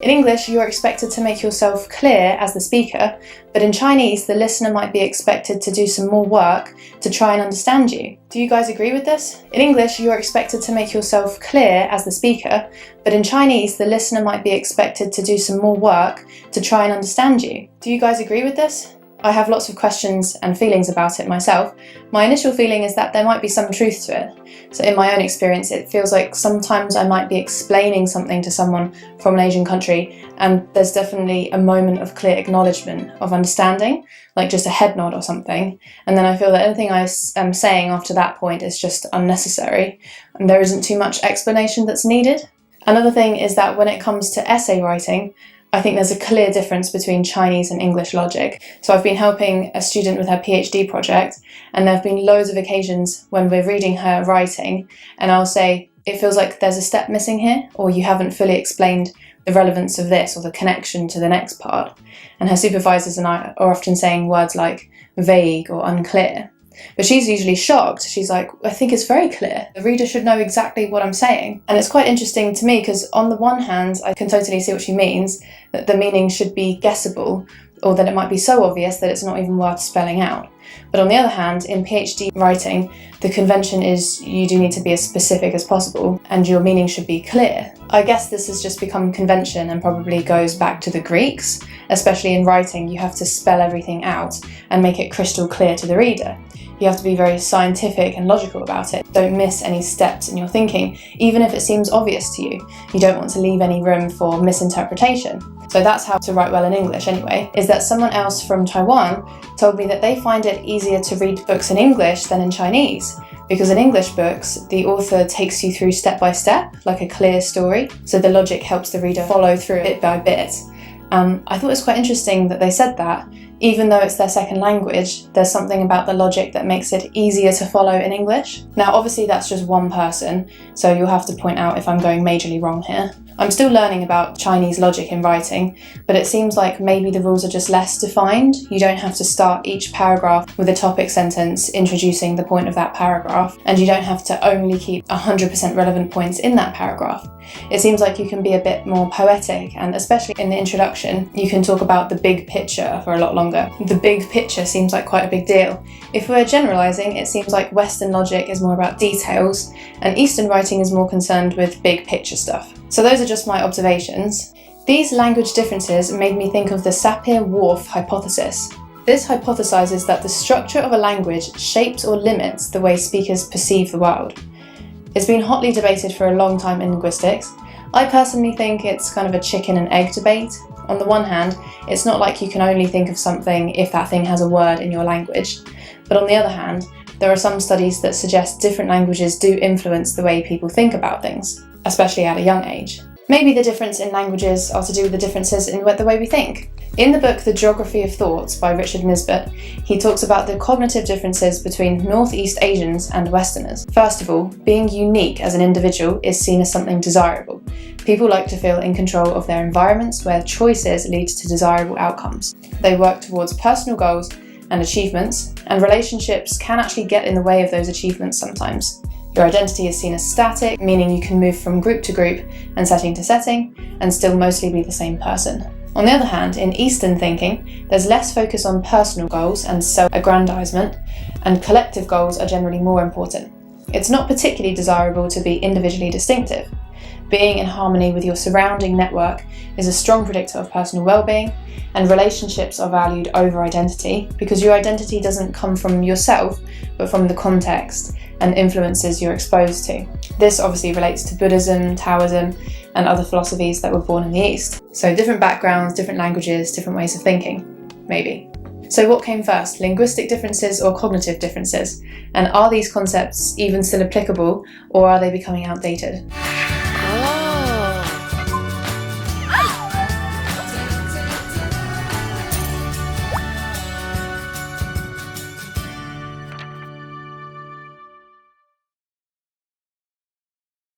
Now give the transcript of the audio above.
In English, you're expected to make yourself clear as the speaker, but in Chinese, the listener might be expected to do some more work to try and understand you. Do you guys agree with this? In English, you're expected to make yourself clear as the speaker, but in Chinese, the listener might be expected to do some more work to try and understand you. Do you guys agree with this? I have lots of questions and feelings about it myself. My initial feeling is that there might be some truth to it. So in my own experience, it feels like sometimes I might be explaining something to someone from an Asian country, and there's definitely a moment of clear acknowledgement of understanding, like just a head nod or something. And then I feel that anything I am saying after that point is just unnecessary, and there isn't too much explanation that's needed. Another thing is that when it comes to essay writing, I think there's a clear difference between Chinese and English logic. So I've been helping a student with her PhD project, and there have been loads of occasions when we're reading her writing and I'll say, it feels like there's a step missing here, or you haven't fully explained the relevance of this or the connection to the next part. And her supervisors and I are often saying words like vague or unclear. But she's usually shocked. She's like, I think it's very clear. The reader should know exactly what I'm saying. And it's quite interesting to me because on the one hand, I can totally see what she means, that the meaning should be guessable, or that it might be so obvious that it's not even worth spelling out. But on the other hand, in PhD writing, the convention is you do need to be as specific as possible and your meaning should be clear. I guess this has just become convention and probably goes back to the Greeks. Especially in writing, you have to spell everything out and make it crystal clear to the reader. You have to be very scientific and logical about it. Don't miss any steps in your thinking, even if it seems obvious to you. You don't want to leave any room for misinterpretation. So that's how to write well in English anyway, is that someone else from Taiwan told me that they find it easier to read books in English than in Chinese. Because in English books, the author takes you through step by step, like a clear story, so the logic helps the reader follow through bit by bit. I thought it was quite interesting that they said that. Even though it's their second language, there's something about the logic that makes it easier to follow in English. Now, obviously that's just one person, so you'll have to point out if I'm going majorly wrong here. I'm still learning about Chinese logic in writing, but it seems like maybe the rules are just less defined. You don't have to start each paragraph with a topic sentence introducing the point of that paragraph, and you don't have to only keep 100% relevant points in that paragraph. It seems like you can be a bit more poetic, and especially in the introduction, you can talk about the big picture for a lot longer. The big picture seems like quite a big deal. If we're generalising, it seems like Western logic is more about details, and Eastern writing is more concerned with big picture stuff. So those are just my observations. These language differences made me think of the Sapir-Whorf hypothesis. This hypothesizes that the structure of a language shapes or limits the way speakers perceive the world. It's been hotly debated for a long time in linguistics. I personally think it's kind of a chicken and egg debate. On the one hand, it's not like you can only think of something if that thing has a word in your language. But on the other hand, there are some studies that suggest different languages do influence the way people think about things, especially at a young age. Maybe the difference in languages are to do with the differences in the way we think. In the book The Geography of Thoughts by Richard Nisbett, he talks about the cognitive differences between Northeast Asians and Westerners. First of all, being unique as an individual is seen as something desirable. People like to feel in control of their environments where choices lead to desirable outcomes. They work towards personal goals and achievements, and relationships can actually get in the way of those achievements sometimes. Your identity is seen as static, meaning you can move from group to group and setting to setting, and still mostly be the same person. On the other hand, in Eastern thinking, there's less focus on personal goals and self-aggrandizement, and collective goals are generally more important. It's not particularly desirable to be individually distinctive. Being in harmony with your surrounding network is a strong predictor of personal well-being, and relationships are valued over identity because your identity doesn't come from yourself, but from the context and influences you're exposed to. This obviously relates to Buddhism, Taoism, and other philosophies that were born in the East. So different backgrounds, different languages, different ways of thinking, maybe. So what came first, linguistic differences or cognitive differences? And are these concepts even still applicable, or are they becoming outdated?